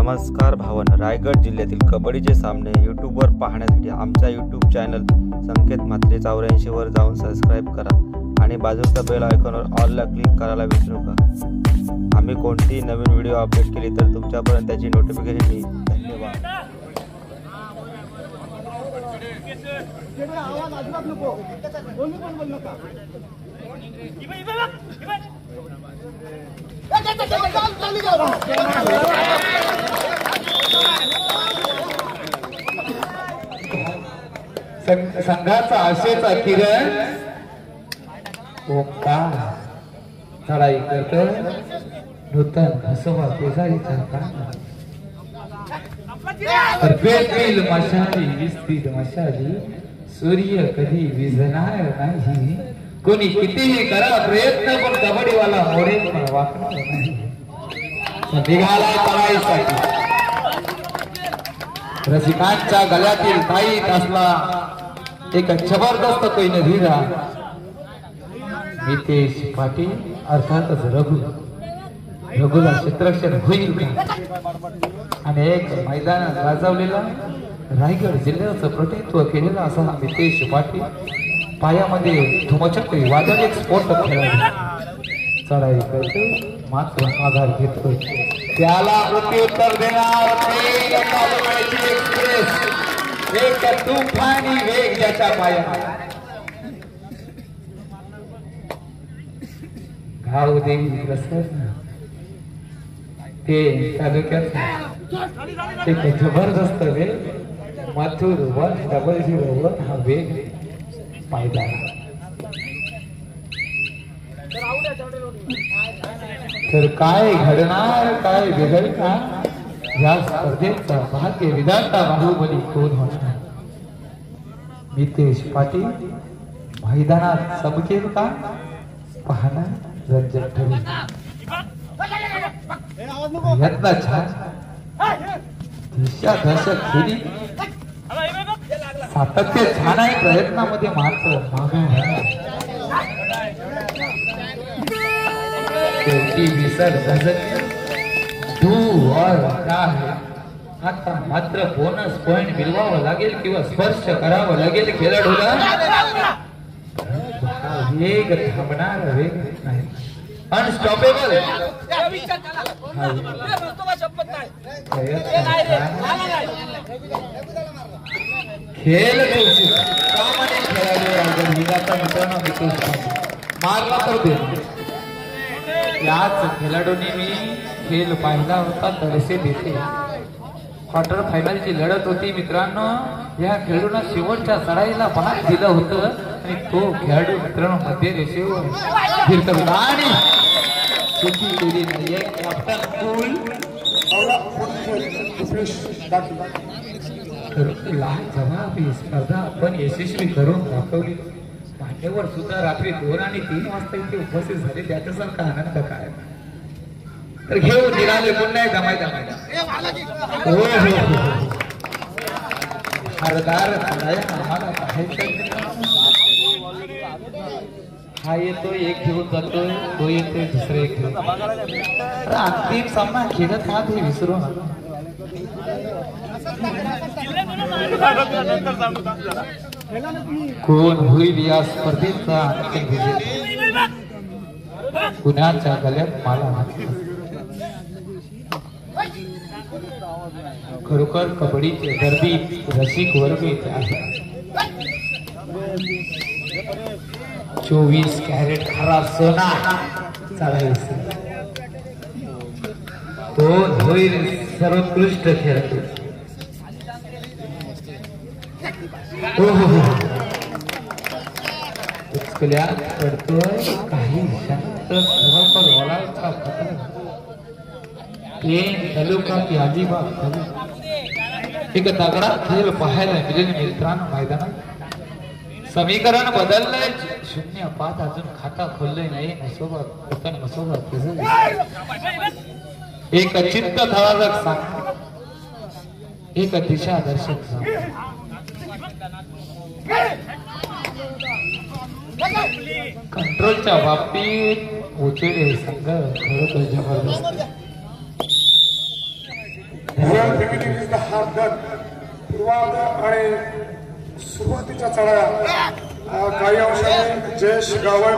नमस्कार भावना, रायगड जिल्ह्यातील कबड्डीचे सामने यूट्यूबवर पाहण्यासाठी आमच्या यूट्यूब चॅनल संकेत म्हात्रे 84 वर जाऊन सबस्क्राईब करा आणि बाजूच्या बेल आयकॉनवर ऑलला क्लिक करायला विसरू नका। आम्ही कोणतीही नवीन व्हिडिओ अपडेट केली तर तुमच्यापर्यंत त्याची नोटिफिकेशन येईल। धन्यवाद। संघाचा आशेचा किरण ओंकार चढाई करतो नूतन हसवा पेजारीचा पेटतील मशाली विस्तीत मशाली सूर्य कधी विझणार नाही। कोणी कितीही करा प्रयत्न पण कबड्डीवाला मोरेल पण वाकणार नाही। निघाला पळाईसाठी रसिकांच्या गळ्यातील ताईत असला एक जबरदस्त कोईने धीरा मितेश पाटील अर्थातच रघुला क्षेत्ररक्षण होईल आणि एक मैदान गाजवलेला रायगड जिल्ह्याचं प्रतिनिधित्व केलेला असा मितेश पाटील पायामध्ये धुमचक्री वादळ एक स्फोट खेळाडू चढाई करतो मात्र आधार घेतोय त्याला प्रत्युत्तर देणार एक्सप्रेस एक तुफानी वेग ज्याच्या पायात घाव देवी प्रसन्न ते तालुक्यात एक जबरदस्त वेग मथुर 100 हा वेग पाहिला तर काय घडणार काय बिघडणार या स्पर्धेचा भाग्य विधाता बाहुबली कोण होणार। मितेश पाटील मैदानात चमकेल का पाहणं रंजक ठरेल। यत्न छान दशक खेळी सातत्य छान आहे प्रयत्नामध्ये मात्र मागे आता मात्र बोनस पॉइंट मिळवावं लागेल किंवा स्पर्श करावं लागेल खेळाडूला। वेग थांबणार वेग नाही अनस्टॉपेबल खेळ मारला तर दे याच खेळाडूंनी मी खेळ पाहिला होता तडसे देते क्वार्टर फायनलची लढत होती मित्रांनो। या खेळाडूंना शेवटच्या चढाईला भाग दिलं होतं आणि तो खेळाडू मित्रांनो मध्य रेषेवर फिरतो आणि चुकी केली नाहीये। कॅप्टन कूल जवाब ही स्पर्धा आपण यशस्वी करून दाखवली। मान्यवर सुद्धा रात्री 2 आणि 3 वाजता इथे उपस्थित झाले त्याच्यासारखा आनंद काय। तर घेऊ निघाले पुन्हा एकदा मैदान हरदार हा येतो एक घेऊन जातोय तो येतोय दुसरे एक घेऊन अंतिम सामना खेळत हा ते विसरू नका। कोण होईल या स्पर्धेचा अंतिम विजय पुण्याच्या गळ्यात मला खरोखर कबड्डीचे गर्दी रसिक वर्ग येथे आहे। 24 कॅरेट खरा सोना चढाई कोण होईल सर्वोत्कृष्ट खेळाडू। पडतोय काही खरोखर ओळायचा तालुका की अलिबाग एक तगडा खेळ पाहायला मिळेल मित्रांनो। मैदानात समीकरण बदललंय 0-5 अजून खाता खोललंय नाही मसोबत एक चित्त थरारक सांग एक दिशा दर्शक सांग कंट्रोलच्या बाबतीत उचेडे संघ खरोखर जबरदस्त Well, beginning is the hard done. पूर्वार्ध आणि सुरुवातीच्या चढाया काही अंशाने जयेश गावण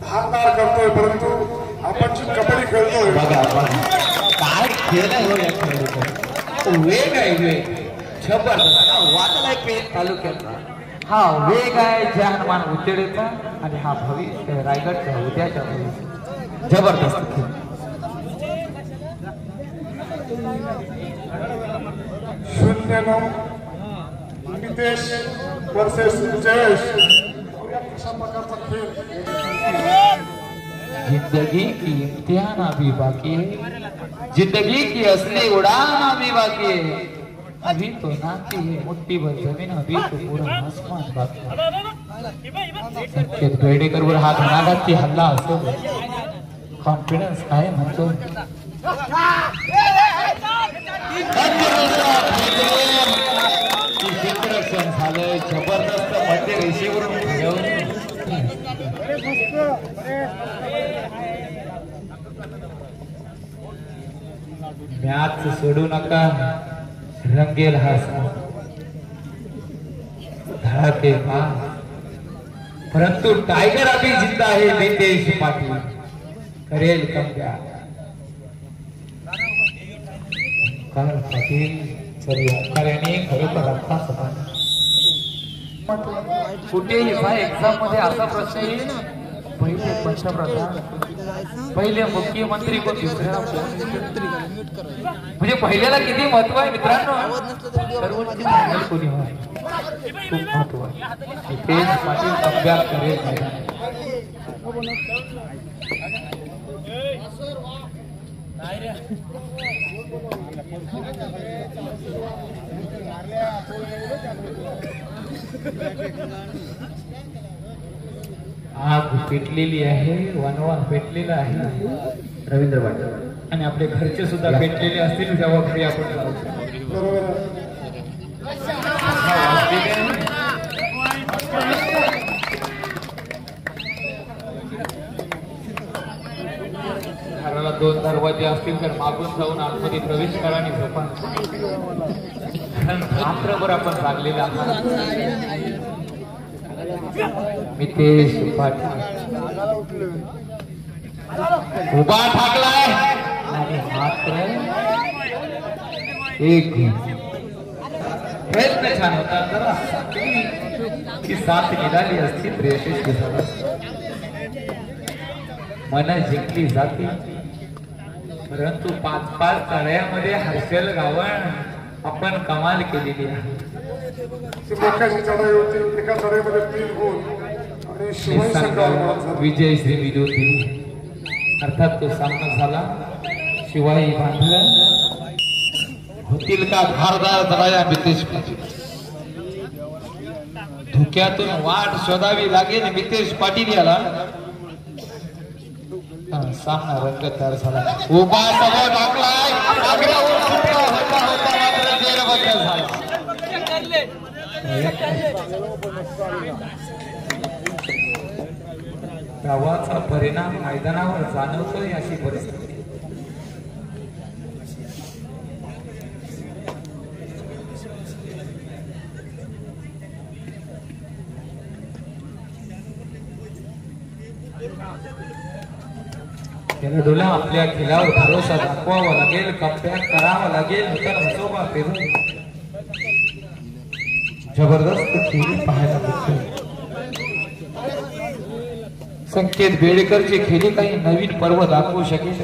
धारदार करतोय, परंतु आपण जी कबड्डी खेळतोय बघा काय खेळ आहे हो या खेळाचा. वेग आहे वेग जबरदस्त. वाटलाय पेन तालुक्यातला हा वेग आहे ज्या हनुमान उतेडेचा आणि हा भविष्य रायगडच्या उद्याच्या भविष्य जबरदस्त खेळ. 0-9 नितेश वर्सेस जयेश. अशा प्रकारचा खेळ. जिंदगी की इम्तिहान अभी बाकी है, जिंदगी की असली उड़ान अभी बाकी है. अभी तो नाती है मुट्ठी भर जमीन, अभी तो पूरा आसमान बाकी है. संकेत बेडेकर वर हा घणाघाती हल्ला असतो. कॉन्फिडन्स काय म्हणतो. इंट्रोडक्शन झालंय जबरदस्त मध्ये रेषेवरून मॅच सोडू नका. रंगेल हा धडाके परंतु टायगर अभी जिंदा है. नितेश पाटील करेल कमब्या. ओंकार पाटील सॉरी ओंकार यांनी खरोखर रक्ता सपाट. कुठेही एक्झाम मध्ये असा प्रश्न येईल पहिले पंतप्रधान पहिले मुख्यमंत्री कोण दुसऱ्याला म्हणजे पहिल्याला किती महत्व आहे मित्रांनो. सर्वोच्च न्यायालय कोणी होय खूप महत्व आहे. नितेश पाटील कमबॅक करेल. आग पेटलेली आहे. वनवान पेटलेला आहे. रवींद्र पाटील आणि आपले घरचे सुद्धा पेटलेले असतील जेव्हा घरी आपण जाऊ. घराला 2 दरवाजे असतील तर मागून जाऊन आतमध्ये प्रवेश करा आणि झोपा. रात्रभर आपण जागलेला आहात. नितेश पाटील उभा ठाकलाय आणि मात्र एक प्रयत्न छान होता. जरा की साथ निघाली असती तर यशस्वी झाला. मन जिंकली जाते परंतु 5-5 चढायामध्ये हर्षल गावण आपण कमाल केलेली आहे. मोक्याची चढाई होती. एका चढाईमध्ये 3 गोल आणि शिवाय संघाला विजय श्री विरोधी अर्थात तो सामना झाला. शिवाय बांधलं होतील का धारदार चढाया. मितेश पाटील धुक्यातून वाट शोधावी लागेल. मितेश पाटील याला सामना रंगतदार झाला. उभा समोर टाकलाय. गावाचा परिणाम मैदानावर जाणवतोय अशी परिस्थिती. खेळाडूला आपल्या खेळावर भरोसा दाखवावा लागेल. कमबॅक करावा लागेल. नूतन मसोबा पेरून जबरदस्त खेळी पाहायला मिळते. संकेत बेडेकरची खेळी काही नवीन पर्व दाखवू शकेल.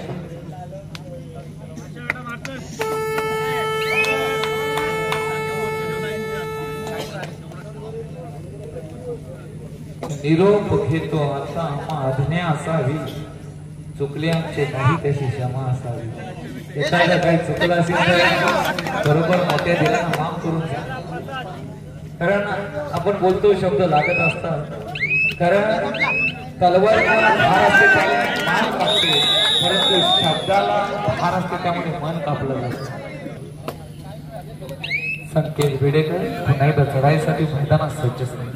निरोप घेतो आता आम्हा आज्ञा असावी. चुकले आमचे नाही तशी क्षमा असावी. एखादा काही चुकलं असेल तर बरोबर मोठ्या दिलाना माफ करून जा. कारण आपण बोलतो शब्द लागत असतात. कारण तलवार धार असते त्यामुळे मान कापते परंतु शब्दाला धार असते त्यामुळे मन कापलं जातं. संकेत बेडेकर पुन्हा एकदा चढाईसाठी मैदानात सज्ज झाले.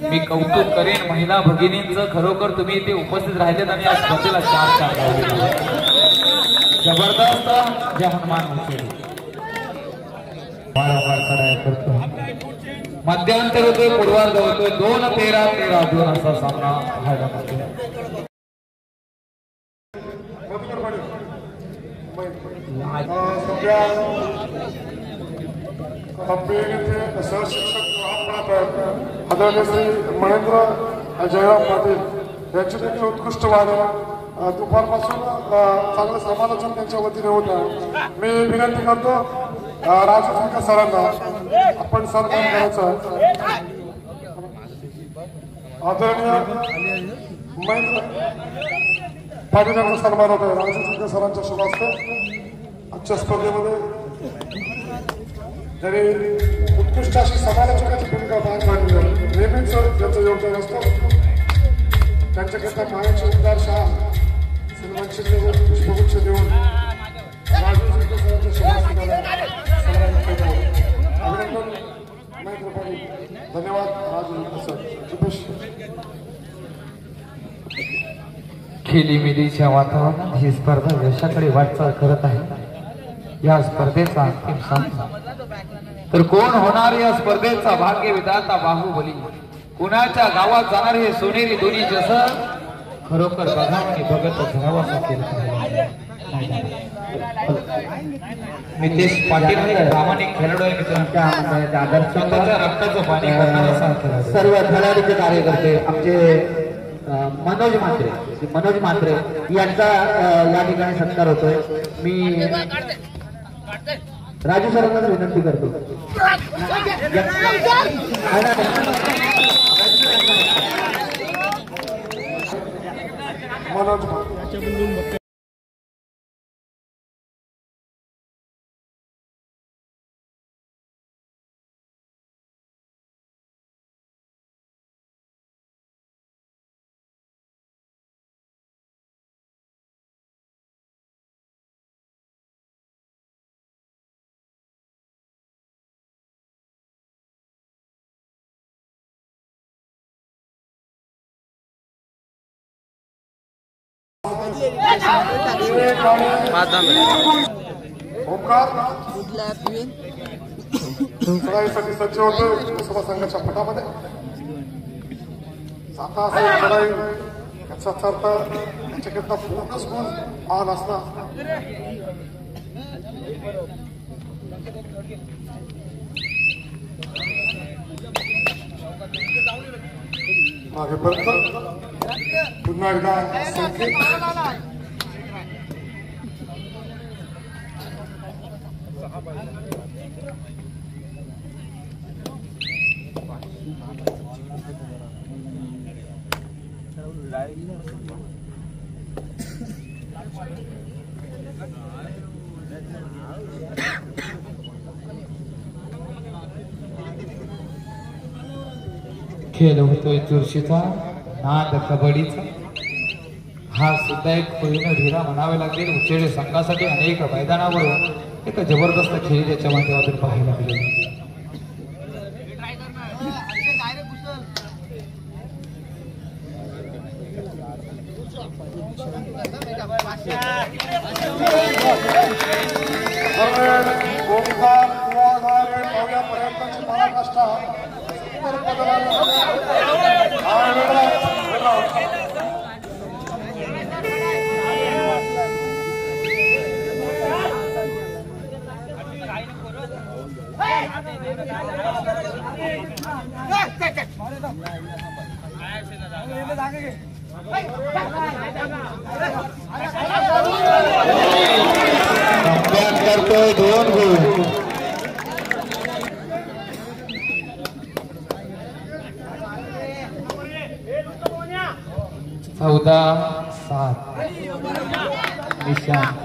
मी कौतुक करेन महिला भगिनींचं. खरोखर तुम्ही इथे उपस्थित राहिलेत आणि या स्पर्धेला 4 लावले. जबरदस्त जय हनुमान. वारंवार चढाई करतो. मध्यांतर होतोय, पूर्वार्ध होतोय. 2-13-13-2 असा सामना व्हायला पाहिजे. सध्या कंपनीचे सहशिक्षक आदरणीय श्री महेंद्र जयराम पाटील यांची देखील उत्कृष्ट वादन दुपारपासून चांगलं समालोचन त्यांच्या वतीने होत आहे. मी विनंती करतो राजू फुलकर सरांना आपण सन्मान करायचं. आदरणीय महेंद्र पाटील यांचा सन्मान होत आहे. राजू फुलकर सरांच्या शुभ हस्ते आजच्या स्पर्धेमध्ये त्यांनी उत्कृष्ट अशी समालोचकाची भूमिका पार पाडली आहे. नेहमीच त्यांचं योगदान असतं. त्यांच्याकरता मायाचे उद्गार शाह सन्मान शिंदे पुष्पगुच्छ देऊन राजू फुलकर सरांच्या शुभ हस्ते अभिनंदन महेंद्र पाटील. धन्यवाद राजू फुलकर सर. खेळीमेळीच्या वातावरणात ही स्पर्धा यशाकडे वाटचाल करत आहे. या स्पर्धेचा अंतिम सामना तर कोण होणार या स्पर्धेचा भाग्य विधाता बाहुबली. कुणाच्या गावात जाणार हे सोनेरी दोन्ही जसं खरोखर बघावं बघत घरावासा केला. नितेश पाटील प्रामाणिक खेळाडू आहे मित्रांच्या आदर्श रक्ताचं पाणी करणारा सर्व खेळाडूचे कार्यकर्ते आमचे मनोज म्हात्रे यांचा या ठिकाणी सत्कार होतोय. मी राजू सरांनाच विनंती करतो. मनोज ओंकार चढाईसाठी सज्ज होतो लोकसभा संघाच्या पटामध्ये. आता असेल चढाई याचाच अर्थ त्याच्याकरता फोकस गुण ऑन असणार. मागेपर्यंत पुन्हा एकदा संकेत खेळ होतोय चुरशीचा नाद कबड्डीचा. हा सुद्धा एक पहिलं ढिरा म्हणावे लागेल. उचेडे संघासाठी अनेक मैदानावर एक जबरदस्त खेळ त्याच्या माध्यमातून पाहायला मिळेल. करतोय 2 गोल. चौदा 7 निशांत.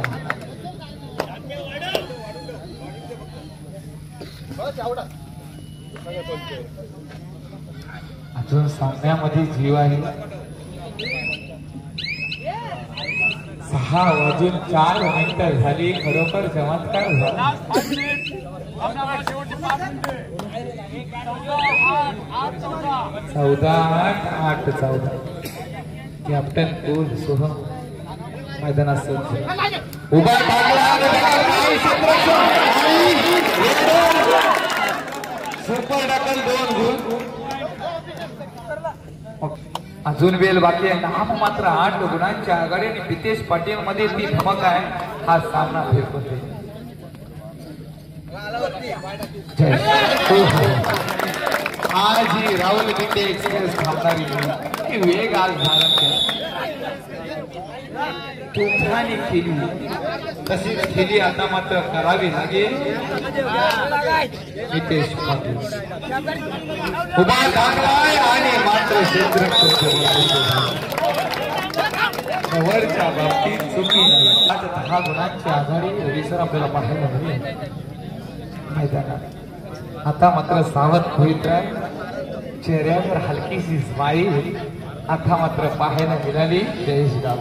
अजून सामन्यामध्ये जीव आहे. 6:04 झाली. खरोखर चमत्कार झाला. 14-8 कॅप्टन कूल सोहम मैदानात सज्ज. उभा टाकल 2 गुण. अजून वेळ बाकी आहे. नाम मात्र 8 गुणांच्या आघाडीने पितेश पाटील मध्ये ती धमक आहे. हा सामना फेकवते. आज ही राहुल गिंडे एक्सप्रेस थांबणारी वेग आज झाला. तुमच्याने केली तशीच केली आता मात्र करावी लागेल. नितेश पाटील उभा थांबलाय आणि मात्र वरच्या बाबतीत चुकी नाही. आज 10 गुणांची आघाडी रविसर आपल्याला पाहायला मिळेल मैदानात. आता मात्र सावध होईत आहे. चेहऱ्यावर हलकीशी स्माईल आता मात्र पाहायला मिळाली. जयेश गाव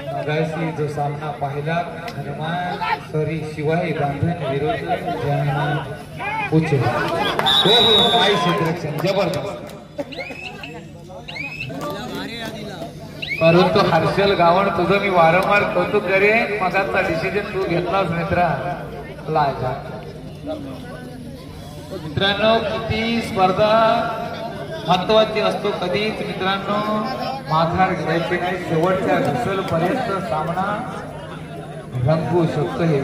मगाशी जो सामना पाहिला हनुमान सॉरी शिवाय गांधन विरुद्ध उच्च काय क्षेत्ररक्षण जबरदस्त. परंतु हर्षल गावण तुझं मी वारंवार कौतुक करेन. मगाचा डिसिजन तू घेतलाच मित्रा. लाजा मित्रांनो किती स्पर्धा महत्वाची असतो कधीच मित्रांनो माघार घ्यायची नाही. शेवटच्या घसल पर्यंत सामना रंगू शकतो हे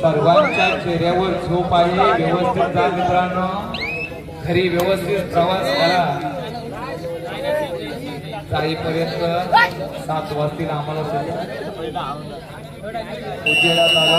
सर्वांच्या चेहऱ्यावर झोप आहे. व्यवस्थित जा मित्रांनो. घरी व्यवस्थित प्रवास करा. जाईपर्यंत 7 वाजतील आम्हाला उजेडात आला.